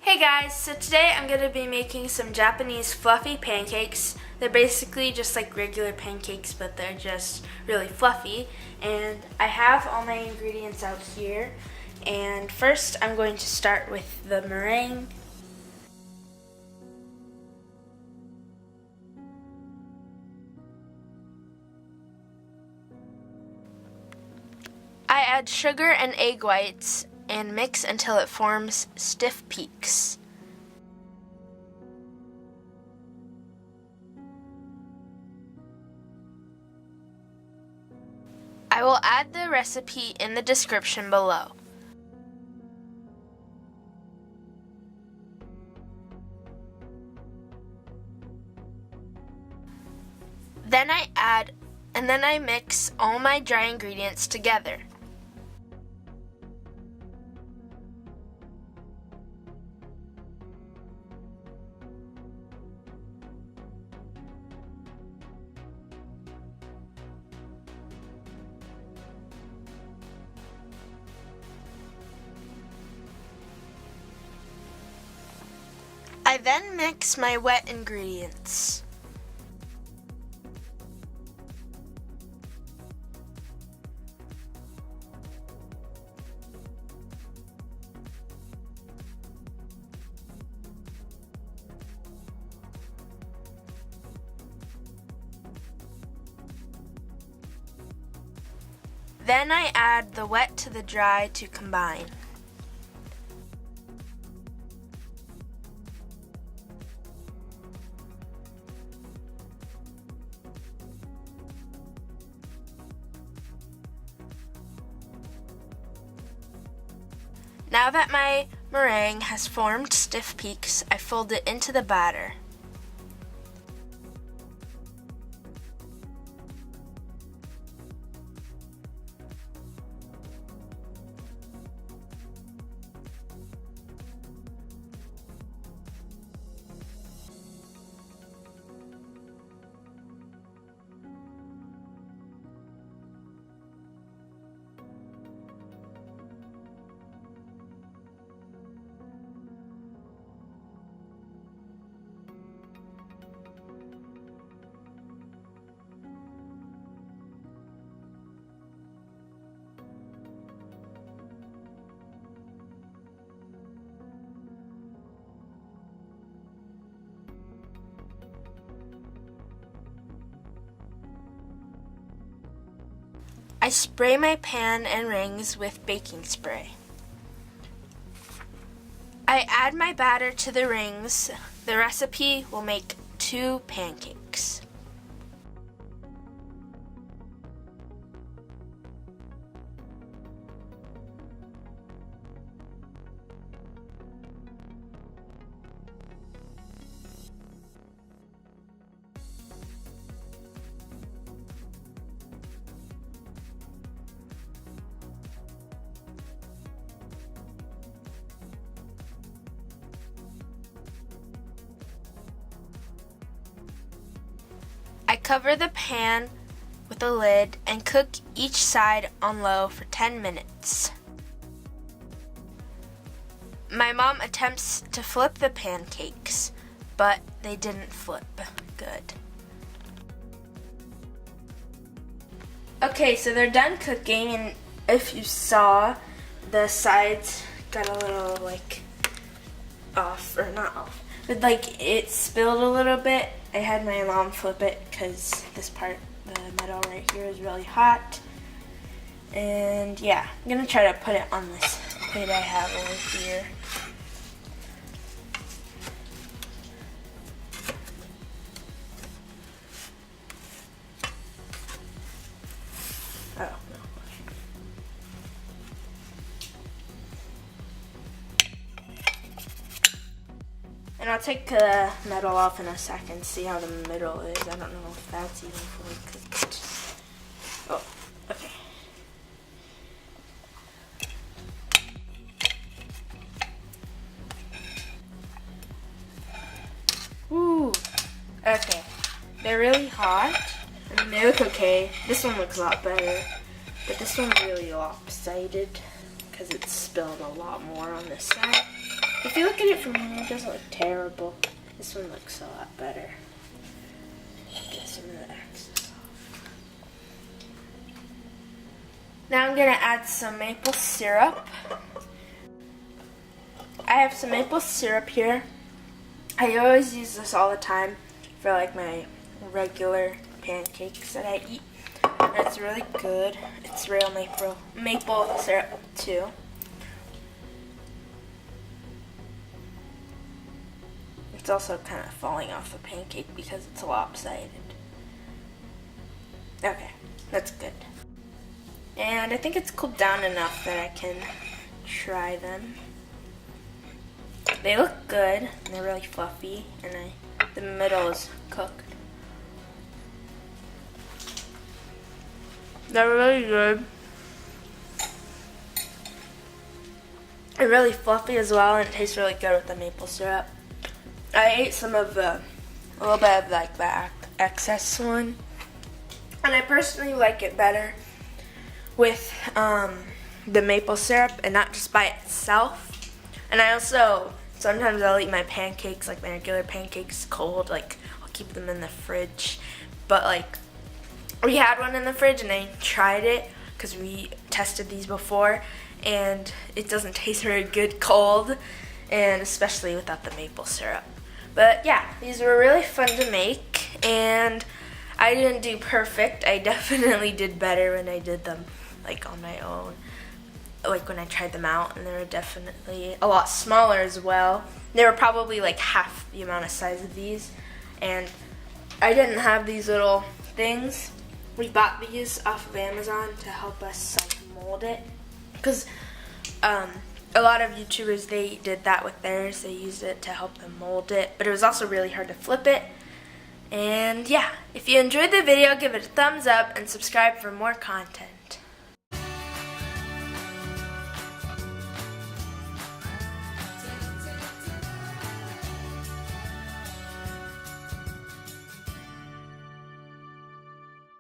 Hey guys, so today I'm going to be making some Japanese fluffy pancakes. They're basically just like regular pancakes, but they're just really fluffy. And I have all my ingredients out here. And first I'm going to start with the meringue. I add sugar and egg whites and mix until it forms stiff peaks. I will add the recipe in the description below. Then I mix all my dry ingredients together. I then mix my wet ingredients. Then I add the wet to the dry to combine. Now that my meringue has formed stiff peaks, I fold it into the batter. I spray my pan and rings with baking spray. I add my batter to the rings. The recipe will make 2 pancakes. I cover the pan with a lid and cook each side on low for 10 minutes. My mom attempts to flip the pancakes, but they didn't flip good. Okay, so they're done cooking, and if you saw, the sides got a little like off, or not off, but like it spilled a little bit. I had my mom flip it because this part, the metal right here, is really hot. And yeah, I'm gonna try to put it on this plate I have over here. Oh, no. And I'll take the metal off in a second, see how the middle is. I don't know if that's even fully cooked. Oh, okay. Ooh, okay. They're really hot. I mean, they look okay. This one looks a lot better, but this one's really lopsided because it's spilled a lot more on this side. If you look at it from here, it doesn't look terrible. This one looks a lot better. Get some of the excess off. Now I'm gonna add some maple syrup. I have some maple syrup here. I always use this all the time for like my regular pancakes that I eat. And it's really good. It's real maple syrup too. It's also kind of falling off the pancake because it's lopsided. Okay, that's good. And I think it's cooled down enough that I can try them. They look good, and they're really fluffy, and the middle is cooked. They're really good. They're really fluffy as well, and it tastes really good with the maple syrup. I ate some of a little bit of like the excess one, and I personally like it better with the maple syrup and not just by itself. And I also, sometimes I'll eat my pancakes, like my regular pancakes, cold. Like, I'll keep them in the fridge. But like, we had one in the fridge and I tried it because we tested these before, and it doesn't taste very good cold, and especially without the maple syrup. But yeah, these were really fun to make, and I didn't do perfect. I definitely did better when I did them like on my own, like when I tried them out, and they were definitely a lot smaller as well. They were probably like half the amount of size of these, and I didn't have these little things. We bought these off of Amazon to help us like mold it, because a lot of YouTubers, they did that with theirs. They used it to help them mold it, but it was also really hard to flip it. And yeah, if you enjoyed the video, give it a thumbs up and subscribe for more content.